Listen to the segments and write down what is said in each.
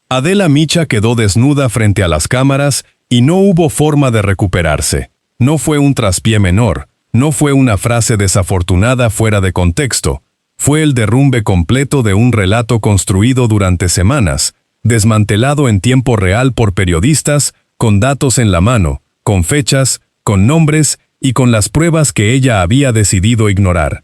Adela Micha quedó desnuda frente a las cámaras y no hubo forma de recuperarse. No fue un traspié menor, no fue una frase desafortunada fuera de contexto. Fue el derrumbe completo de un relato construido durante semanas, desmantelado en tiempo real por periodistas, con datos en la mano, con fechas, con nombres y con las pruebas que ella había decidido ignorar.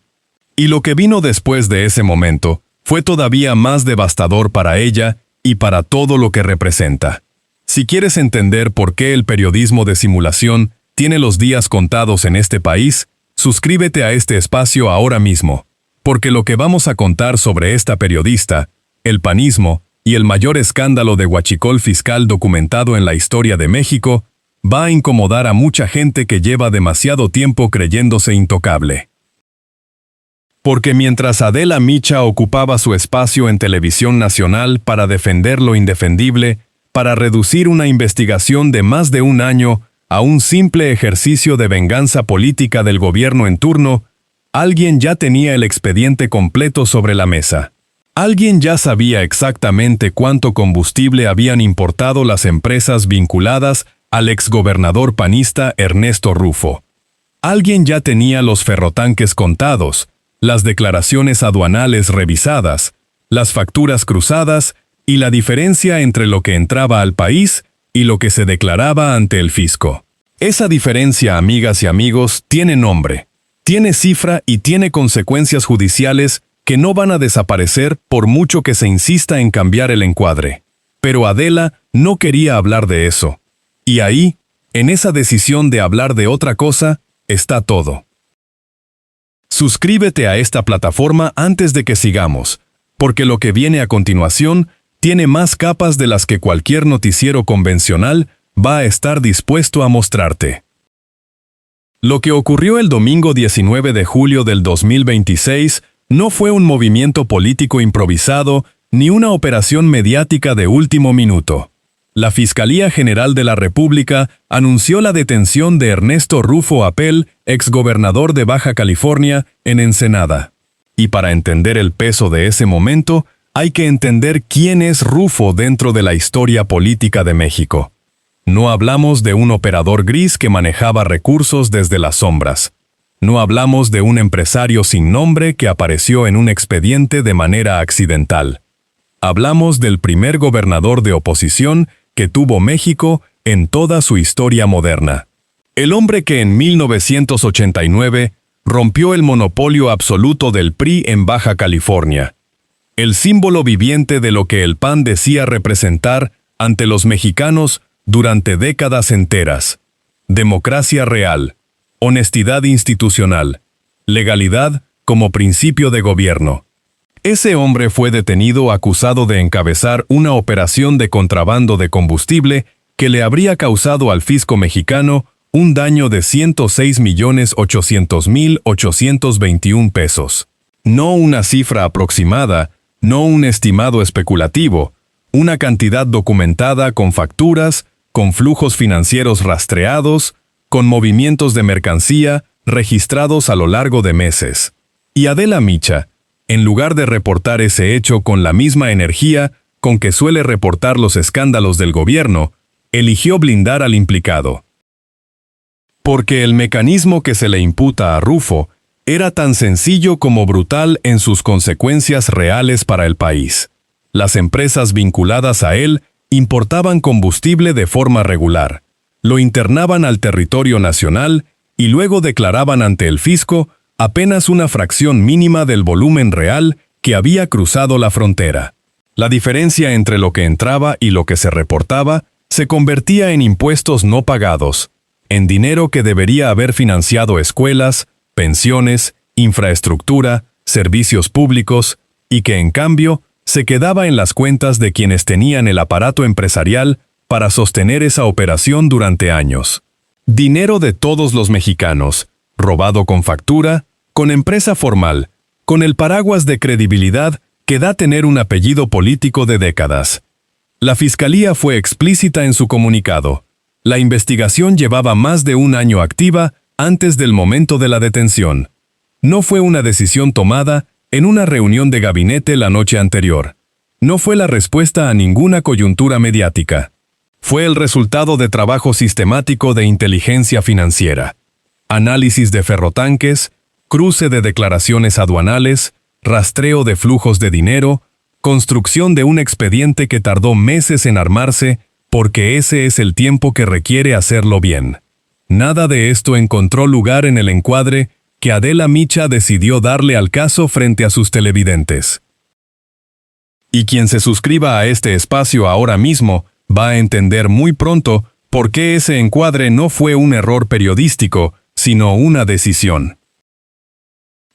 Y lo que vino después de ese momento fue todavía más devastador para ella y para todo lo que representa. Si quieres entender por qué el periodismo de simulación tiene los días contados en este país, suscríbete a este espacio ahora mismo, porque lo que vamos a contar sobre esta periodista, el panismo y el mayor escándalo de huachicol fiscal documentado en la historia de México, va a incomodar a mucha gente que lleva demasiado tiempo creyéndose intocable. Porque mientras Adela Micha ocupaba su espacio en televisión nacional para defender lo indefendible, para reducir una investigación de más de un año a un simple ejercicio de venganza política del gobierno en turno, alguien ya tenía el expediente completo sobre la mesa. Alguien ya sabía exactamente cuánto combustible habían importado las empresas vinculadas al exgobernador panista Ernesto Rufo. Alguien ya tenía los ferrotanques contados, las declaraciones aduanales revisadas, las facturas cruzadas y la diferencia entre lo que entraba al país y lo que se declaraba ante el fisco. Esa diferencia, amigas y amigos, tiene nombre, tiene cifra y tiene consecuencias judiciales que no van a desaparecer por mucho que se insista en cambiar el encuadre. Pero Adela no quería hablar de eso. Y ahí, en esa decisión de hablar de otra cosa, está todo. Suscríbete a esta plataforma antes de que sigamos, porque lo que viene a continuación tiene más capas de las que cualquier noticiero convencional va a estar dispuesto a mostrarte. Lo que ocurrió el domingo 19 de julio del 2026 no fue un movimiento político improvisado ni una operación mediática de último minuto. La Fiscalía General de la República anunció la detención de Ernesto Rufo Apel, exgobernador de Baja California, en Ensenada. Y para entender el peso de ese momento, hay que entender quién es Rufo dentro de la historia política de México. No hablamos de un operador gris que manejaba recursos desde las sombras. No hablamos de un empresario sin nombre que apareció en un expediente de manera accidental. Hablamos del primer gobernador de oposición que tuvo México en toda su historia moderna. El hombre que en 1989 rompió el monopolio absoluto del PRI en Baja California. El símbolo viviente de lo que el PAN decía representar ante los mexicanos durante décadas enteras. Democracia real, honestidad institucional, legalidad como principio de gobierno. Ese hombre fue detenido acusado de encabezar una operación de contrabando de combustible que le habría causado al fisco mexicano un daño de 106.800.821 pesos. No una cifra aproximada, no un estimado especulativo, una cantidad documentada con facturas, con flujos financieros rastreados, con movimientos de mercancía registrados a lo largo de meses. Y Adela Micha, en lugar de reportar ese hecho con la misma energía con que suele reportar los escándalos del gobierno, eligió blindar al implicado. Porque el mecanismo que se le imputa a Rufo era tan sencillo como brutal en sus consecuencias reales para el país. Las empresas vinculadas a él importaban combustible de forma regular, lo internaban al territorio nacional y luego declaraban ante el fisco apenas una fracción mínima del volumen real que había cruzado la frontera. La diferencia entre lo que entraba y lo que se reportaba se convertía en impuestos no pagados, en dinero que debería haber financiado escuelas, pensiones, infraestructura, servicios públicos, y que en cambio se quedaba en las cuentas de quienes tenían el aparato empresarial para sostener esa operación durante años. Dinero de todos los mexicanos, robado con factura, con empresa formal, con el paraguas de credibilidad que da tener un apellido político de décadas. La Fiscalía fue explícita en su comunicado. La investigación llevaba más de un año activa antes del momento de la detención. No fue una decisión tomada en una reunión de gabinete la noche anterior. No fue la respuesta a ninguna coyuntura mediática. Fue el resultado de trabajo sistemático de inteligencia financiera, análisis de ferrotanques, cruce de declaraciones aduanales, rastreo de flujos de dinero, construcción de un expediente que tardó meses en armarse, porque ese es el tiempo que requiere hacerlo bien. Nada de esto encontró lugar en el encuadre que Adela Micha decidió darle al caso frente a sus televidentes. Y quien se suscriba a este espacio ahora mismo va a entender muy pronto por qué ese encuadre no fue un error periodístico, sino una decisión.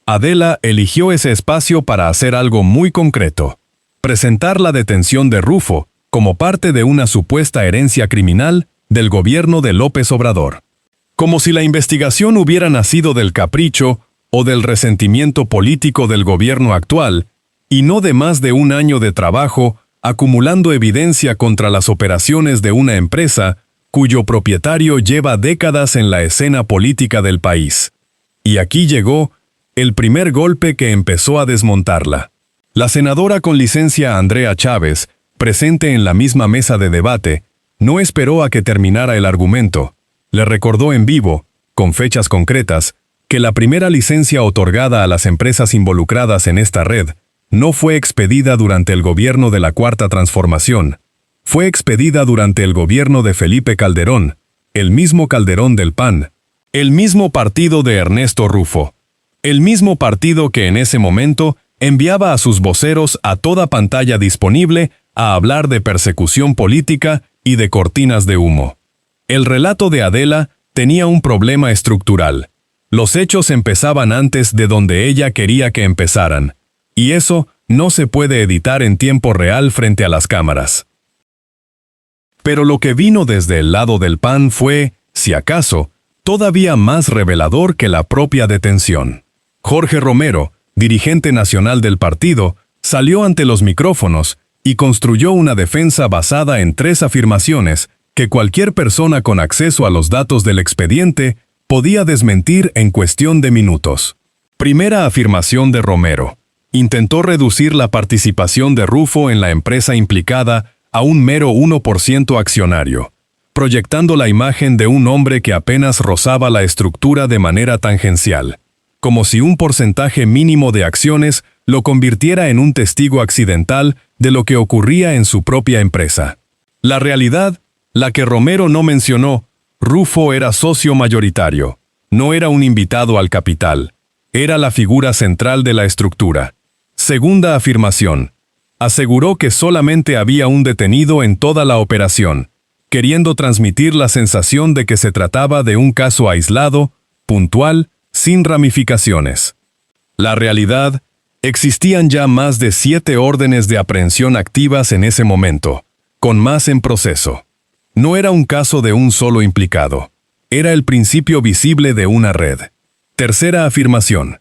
Adela eligió ese espacio para hacer algo muy concreto: presentar la detención de Rufo como parte de una supuesta herencia criminal del gobierno de López Obrador. Como si la investigación hubiera nacido del capricho o del resentimiento político del gobierno actual, y no de más de un año de trabajo acumulando evidencia contra las operaciones de una empresa cuyo propietario lleva décadas en la escena política del país. Y aquí llegó el primer golpe que empezó a desmontarla. La senadora con licencia Andrea Chávez, presente en la misma mesa de debate, no esperó a que terminara el argumento. Le recordó en vivo, con fechas concretas, que la primera licencia otorgada a las empresas involucradas en esta red no fue expedida durante el gobierno de la Cuarta Transformación. Fue expedida durante el gobierno de Felipe Calderón, el mismo Calderón del PAN, el mismo partido de Ernesto Rufo, el mismo partido que en ese momento enviaba a sus voceros a toda pantalla disponible a hablar de persecución política y de cortinas de humo. El relato de Adela tenía un problema estructural. Los hechos empezaban antes de donde ella quería que empezaran, y eso no se puede editar en tiempo real frente a las cámaras. Pero lo que vino desde el lado del PAN fue, si acaso, todavía más revelador que la propia detención. Jorge Romero, dirigente nacional del partido, salió ante los micrófonos y construyó una defensa basada en 3 afirmaciones que cualquier persona con acceso a los datos del expediente podía desmentir en cuestión de minutos. Primera afirmación de Romero: intentó reducir la participación de Rufo en la empresa implicada a un mero 1% accionario, proyectando la imagen de un hombre que apenas rozaba la estructura de manera tangencial, como si un porcentaje mínimo de acciones lo convirtiera en un testigo accidental de lo que ocurría en su propia empresa. La realidad, la que Romero no mencionó: Rufo era socio mayoritario, no era un invitado al capital, era la figura central de la estructura. Segunda afirmación: aseguró que solamente había un detenido en toda la operación, queriendo transmitir la sensación de que se trataba de un caso aislado, puntual, sin ramificaciones. La realidad: existían ya más de 7 órdenes de aprehensión activas en ese momento, con más en proceso. No era un caso de un solo implicado, era el principio visible de una red. Tercera afirmación: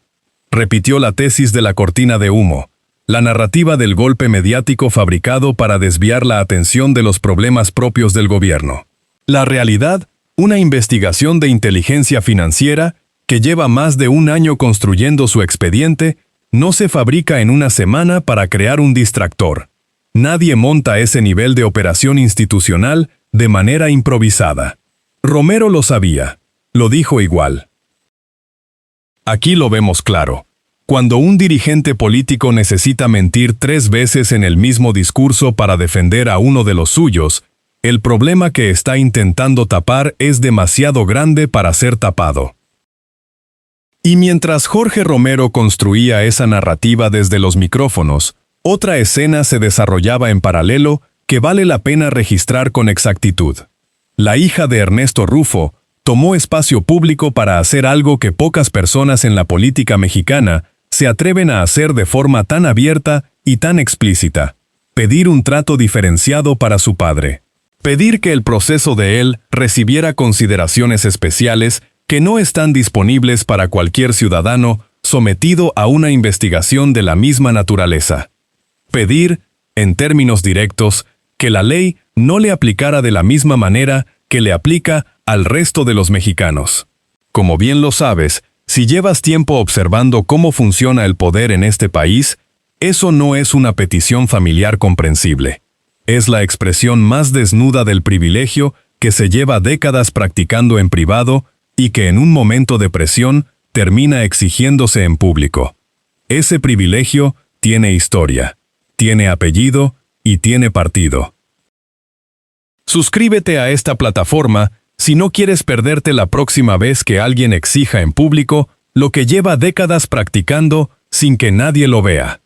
repitió la tesis de la cortina de humo, la narrativa del golpe mediático fabricado para desviar la atención de los problemas propios del gobierno. La realidad: una investigación de inteligencia financiera que lleva más de un año construyendo su expediente, no se fabrica en una semana para crear un distractor. Nadie monta ese nivel de operación institucional de manera improvisada. Romero lo sabía, lo dijo igual. Aquí lo vemos claro. Cuando un dirigente político necesita mentir 3 veces en el mismo discurso para defender a uno de los suyos, el problema que está intentando tapar es demasiado grande para ser tapado. Y mientras Jorge Romero construía esa narrativa desde los micrófonos, otra escena se desarrollaba en paralelo que vale la pena registrar con exactitud. La hija de Ernesto Rufo tomó espacio público para hacer algo que pocas personas en la política mexicana se atreven a hacer de forma tan abierta y tan explícita: pedir un trato diferenciado para su padre. Pedir que el proceso de él recibiera consideraciones especiales que no están disponibles para cualquier ciudadano sometido a una investigación de la misma naturaleza. Pedir, en términos directos, que la ley no le aplicara de la misma manera que le aplica al resto de los mexicanos. Como bien lo sabes, si llevas tiempo observando cómo funciona el poder en este país, Eso no es una petición familiar comprensible. Es la expresión más desnuda del privilegio que se lleva décadas practicando en privado y que en un momento de presión termina exigiéndose en público. Ese privilegio tiene historia, tiene apellido y tiene partido. Suscríbete a esta plataforma si no quieres perderte la próxima vez que alguien exija en público lo que lleva décadas practicando sin que nadie lo vea.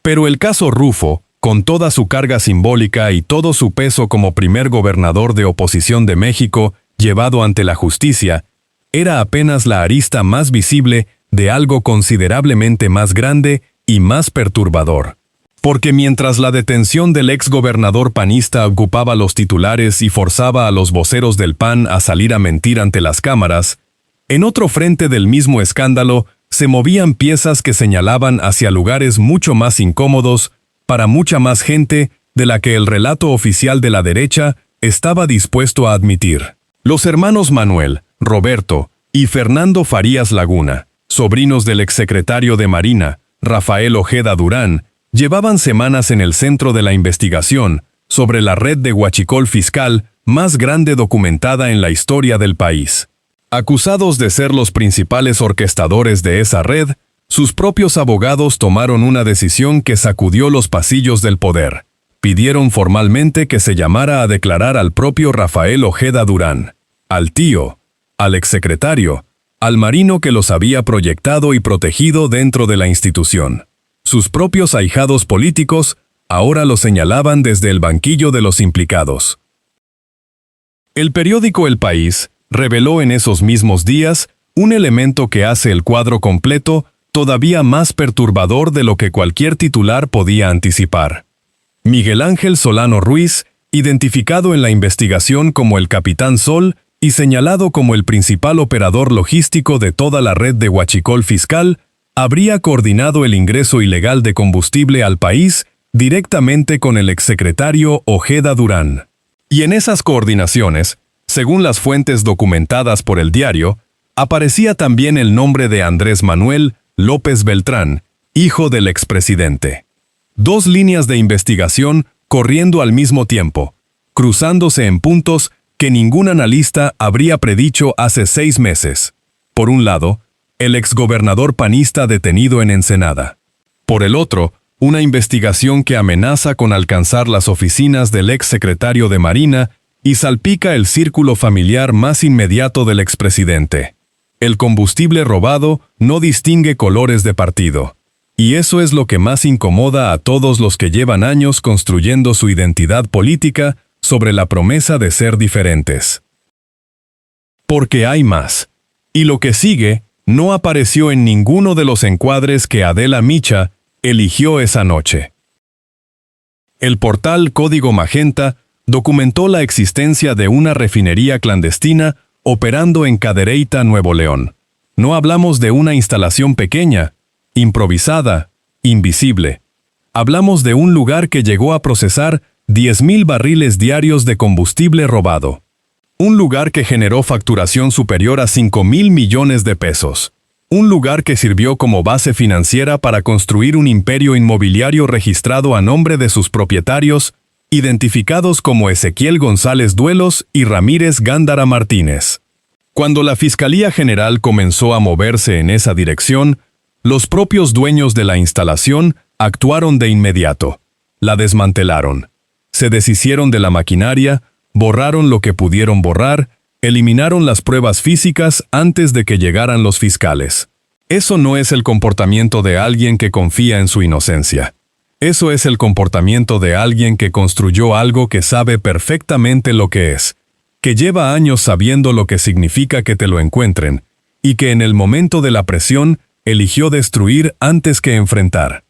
Pero el caso Rufo, con toda su carga simbólica y todo su peso como primer gobernador de oposición de México, llevado ante la justicia, era apenas la arista más visible de algo considerablemente más grande y más perturbador. Porque mientras la detención del exgobernador panista ocupaba los titulares y forzaba a los voceros del PAN a salir a mentir ante las cámaras, en otro frente del mismo escándalo se movían piezas que señalaban hacia lugares mucho más incómodos para mucha más gente de la que el relato oficial de la derecha estaba dispuesto a admitir. Los hermanos Manuel, Roberto y Fernando Farías Laguna, sobrinos del exsecretario de Marina, Rafael Ojeda Durán, llevaban semanas en el centro de la investigación sobre la red de huachicol fiscal más grande documentada en la historia del país. Acusados de ser los principales orquestadores de esa red, sus propios abogados tomaron una decisión que sacudió los pasillos del poder. Pidieron formalmente que se llamara a declarar al propio Rafael Ojeda Durán, al tío, al exsecretario, al marino que los había proyectado y protegido dentro de la institución. Sus propios ahijados políticos ahora lo señalaban desde el banquillo de los implicados. El periódico El País reveló en esos mismos días un elemento que hace el cuadro completo todavía más perturbador de lo que cualquier titular podía anticipar. Miguel Ángel Solano Ruiz, identificado en la investigación como el Capitán Sol y señalado como el principal operador logístico de toda la red de huachicol fiscal, habría coordinado el ingreso ilegal de combustible al país directamente con el exsecretario Ojeda Durán. Y en esas coordinaciones, según las fuentes documentadas por el diario, aparecía también el nombre de Andrés Manuel López Beltrán, hijo del expresidente. Dos líneas de investigación corriendo al mismo tiempo, cruzándose en puntos que ningún analista habría predicho hace 6 meses. Por un lado, el exgobernador panista detenido en Ensenada. Por el otro, una investigación que amenaza con alcanzar las oficinas del exsecretario de Marina y salpica el círculo familiar más inmediato del expresidente. El combustible robado no distingue colores de partido. Y eso es lo que más incomoda a todos los que llevan años construyendo su identidad política sobre la promesa de ser diferentes. Porque hay más. Y lo que sigue no apareció en ninguno de los encuadres que Adela Micha eligió esa noche. El portal Código Magenta documentó la existencia de una refinería clandestina operando en Cadereyta, Nuevo León. No hablamos de una instalación pequeña, improvisada, invisible. Hablamos de un lugar que llegó a procesar 10,000 barriles diarios de combustible robado. Un lugar que generó facturación superior a 5,000 millones de pesos. Un lugar que sirvió como base financiera para construir un imperio inmobiliario registrado a nombre de sus propietarios, identificados como Ezequiel González Duelos y Ramírez Gándara Martínez. Cuando la Fiscalía General comenzó a moverse en esa dirección, los propios dueños de la instalación actuaron de inmediato. La desmantelaron. Se deshicieron de la maquinaria, borraron lo que pudieron borrar, eliminaron las pruebas físicas antes de que llegaran los fiscales. Eso no es el comportamiento de alguien que confía en su inocencia. Eso es el comportamiento de alguien que construyó algo que sabe perfectamente lo que es, que lleva años sabiendo lo que significa que te lo encuentren, y que en el momento de la presión eligió destruir antes que enfrentar.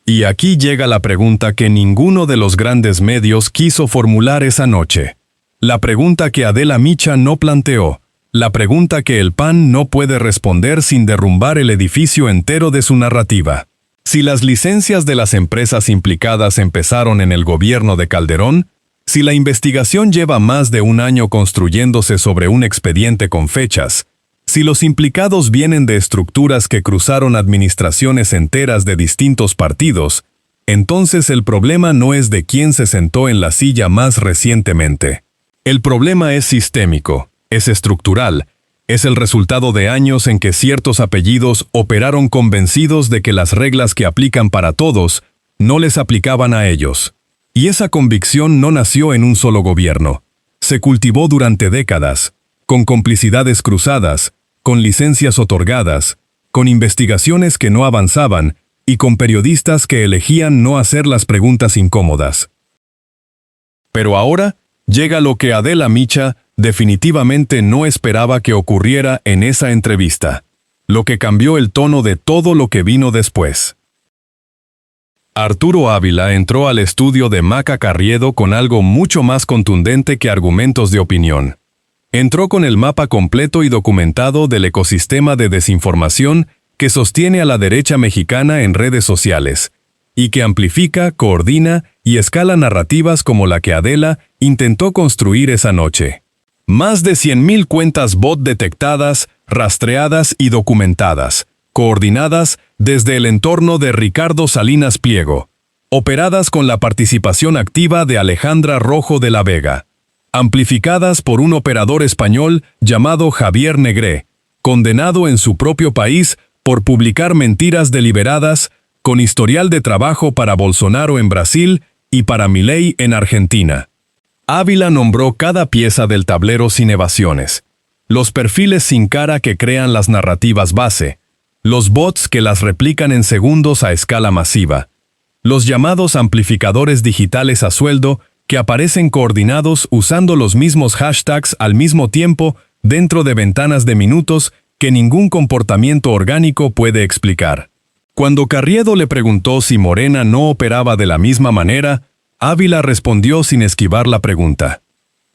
Y aquí llega la pregunta que ninguno de los grandes medios quiso formular esa noche. La pregunta que Adela Micha no planteó. La pregunta que el PAN no puede responder sin derrumbar el edificio entero de su narrativa. Si las licencias de las empresas implicadas empezaron en el gobierno de Calderón, si la investigación lleva más de un año construyéndose sobre un expediente con fechas, Si los implicados vienen de estructuras que cruzaron administraciones enteras de distintos partidos, entonces el problema no es de quién se sentó en la silla más recientemente. El problema es sistémico, es estructural, es el resultado de años en que ciertos apellidos operaron convencidos de que las reglas que aplican para todos no les aplicaban a ellos. Y esa convicción no nació en un solo gobierno. Se cultivó durante décadas, con complicidades cruzadas, con licencias otorgadas, con investigaciones que no avanzaban y con periodistas que elegían no hacer las preguntas incómodas. Pero ahora llega lo que Adela Micha definitivamente no esperaba que ocurriera en esa entrevista, lo que cambió el tono de todo lo que vino después. Arturo Ávila entró al estudio de Maca Carriedo con algo mucho más contundente que argumentos de opinión. Entró con el mapa completo y documentado del ecosistema de desinformación que sostiene a la derecha mexicana en redes sociales, y que amplifica, coordina y escala narrativas como la que Adela intentó construir esa noche. Más de 100.000 cuentas bot detectadas, rastreadas y documentadas, coordinadas desde el entorno de Ricardo Salinas Pliego, operadas con la participación activa de Alejandra Rojo de la Vega, amplificadas por un operador español llamado Javier Negré, condenado en su propio país por publicar mentiras deliberadas, con historial de trabajo para Bolsonaro en Brasil y para Milei en Argentina. Ávila nombró cada pieza del tablero sin evasiones, los perfiles sin cara que crean las narrativas base, los bots que las replican en segundos a escala masiva, los llamados amplificadores digitales a sueldo que aparecen coordinados usando los mismos hashtags al mismo tiempo dentro de ventanas de minutos que ningún comportamiento orgánico puede explicar. Cuando Carriedo le preguntó si Morena no operaba de la misma manera, Ávila respondió sin esquivar la pregunta.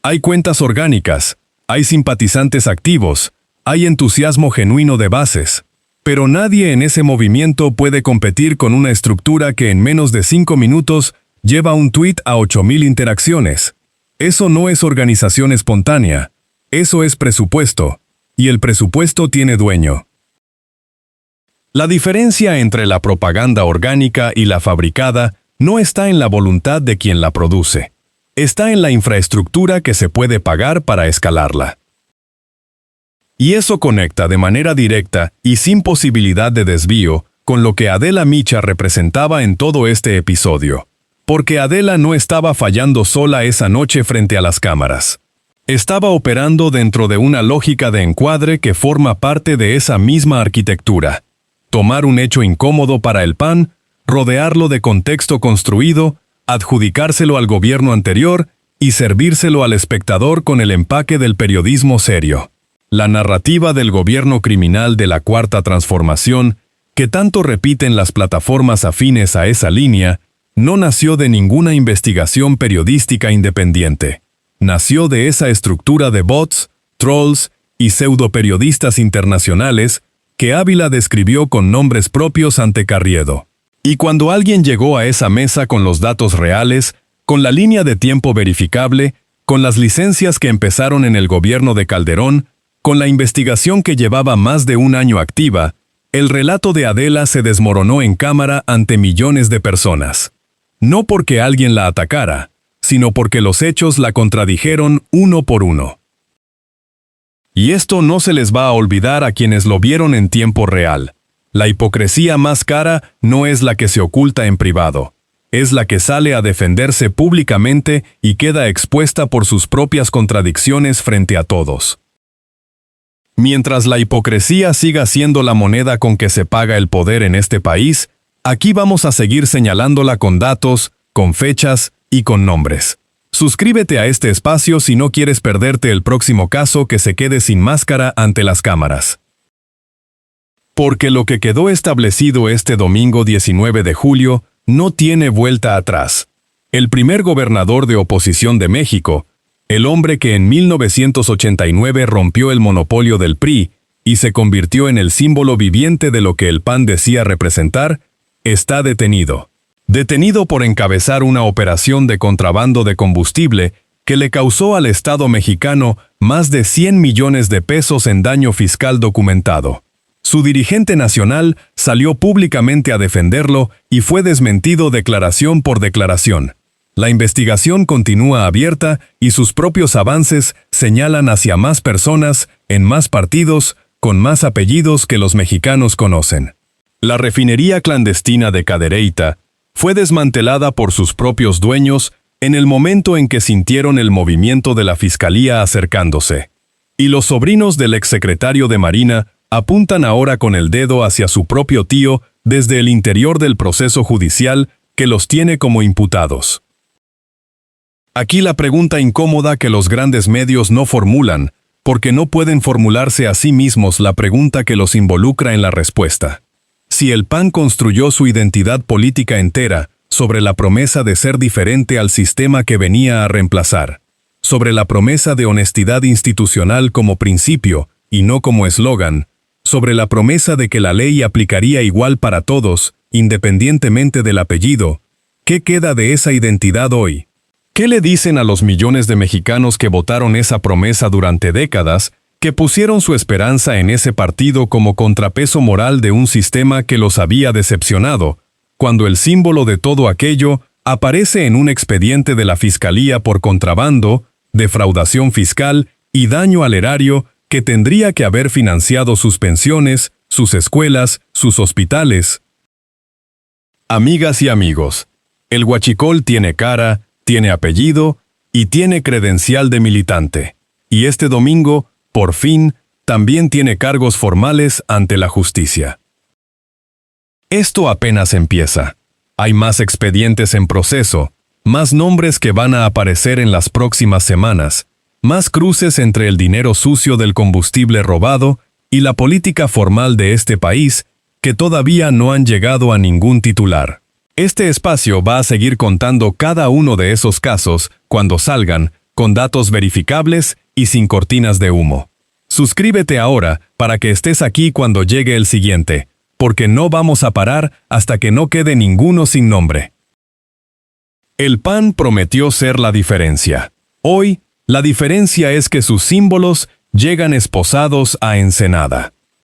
Hay cuentas orgánicas, hay simpatizantes activos, hay entusiasmo genuino de bases, pero nadie en ese movimiento puede competir con una estructura que en menos de 5 minutos lleva un tuit a 8.000 interacciones. Eso no es organización espontánea, eso es presupuesto, y el presupuesto tiene dueño. La diferencia entre la propaganda orgánica y la fabricada no está en la voluntad de quien la produce. Está en la infraestructura que se puede pagar para escalarla. Y eso conecta de manera directa y sin posibilidad de desvío con lo que Adela Micha representaba en todo este episodio. Porque Adela no estaba fallando sola esa noche frente a las cámaras. Estaba operando dentro de una lógica de encuadre que forma parte de esa misma arquitectura. Tomar un hecho incómodo para el PAN, rodearlo de contexto construido, adjudicárselo al gobierno anterior y servírselo al espectador con el empaque del periodismo serio. La narrativa del gobierno criminal de la Cuarta Transformación, que tanto repiten las plataformas afines a esa línea, no nació de ninguna investigación periodística independiente. Nació de esa estructura de bots, trolls y pseudoperiodistas internacionales que Ávila describió con nombres propios ante Carriedo. Y cuando alguien llegó a esa mesa con los datos reales, con la línea de tiempo verificable, con las licencias que empezaron en el gobierno de Calderón, con la investigación que llevaba más de un año activa, el relato de Adela se desmoronó en cámara ante millones de personas. No porque alguien la atacara, sino porque los hechos la contradijeron uno por uno. Y esto no se les va a olvidar a quienes lo vieron en tiempo real. La hipocresía más cara no es la que se oculta en privado, es la que sale a defenderse públicamente y queda expuesta por sus propias contradicciones frente a todos. Mientras la hipocresía siga siendo la moneda con que se paga el poder en este país, aquí vamos a seguir señalándola con datos, con fechas y con nombres. Suscríbete a este espacio si no quieres perderte el próximo caso que se quede sin máscara ante las cámaras. Porque lo que quedó establecido este domingo 19 de julio no tiene vuelta atrás. El primer gobernador de oposición de México, el hombre que en 1989 rompió el monopolio del PRI y se convirtió en el símbolo viviente de lo que el PAN decía representar, está detenido. Detenido por encabezar una operación de contrabando de combustible que le causó al Estado mexicano más de 100 millones de pesos en daño fiscal documentado. Su dirigente nacional salió públicamente a defenderlo y fue desmentido declaración por declaración. La investigación continúa abierta y sus propios avances señalan hacia más personas, en más partidos, con más apellidos que los mexicanos conocen. La refinería clandestina de Cadereyta fue desmantelada por sus propios dueños en el momento en que sintieron el movimiento de la Fiscalía acercándose. Y los sobrinos del exsecretario de Marina apuntan ahora con el dedo hacia su propio tío desde el interior del proceso judicial que los tiene como imputados. Aquí la pregunta incómoda que los grandes medios no formulan, porque no pueden formularse a sí mismos la pregunta que los involucra en la respuesta. Si el PAN construyó su identidad política entera sobre la promesa de ser diferente al sistema que venía a reemplazar, sobre la promesa de honestidad institucional como principio y no como eslogan, sobre la promesa de que la ley aplicaría igual para todos, independientemente del apellido, ¿qué queda de esa identidad hoy? ¿Qué le dicen a los millones de mexicanos que votaron esa promesa durante décadas, que pusieron su esperanza en ese partido como contrapeso moral de un sistema que los había decepcionado, cuando el símbolo de todo aquello aparece en un expediente de la Fiscalía por contrabando, defraudación fiscal y daño al erario que tendría que haber financiado sus pensiones, sus escuelas, sus hospitales? Amigas y amigos, el huachicol tiene cara, tiene apellido y tiene credencial de militante. Y este domingo, por fin, también tiene cargos formales ante la justicia. Esto apenas empieza. Hay más expedientes en proceso, más nombres que van a aparecer en las próximas semanas, más cruces entre el dinero sucio del combustible robado y la política formal de este país que todavía no han llegado a ningún titular. Este espacio va a seguir contando cada uno de esos casos cuando salgan, con datos verificables y sin cortinas de humo. Suscríbete ahora para que estés aquí cuando llegue el siguiente, porque no vamos a parar hasta que no quede ninguno sin nombre. El PAN prometió ser la diferencia. Hoy, la diferencia es que sus símbolos llegan esposados a Ensenada.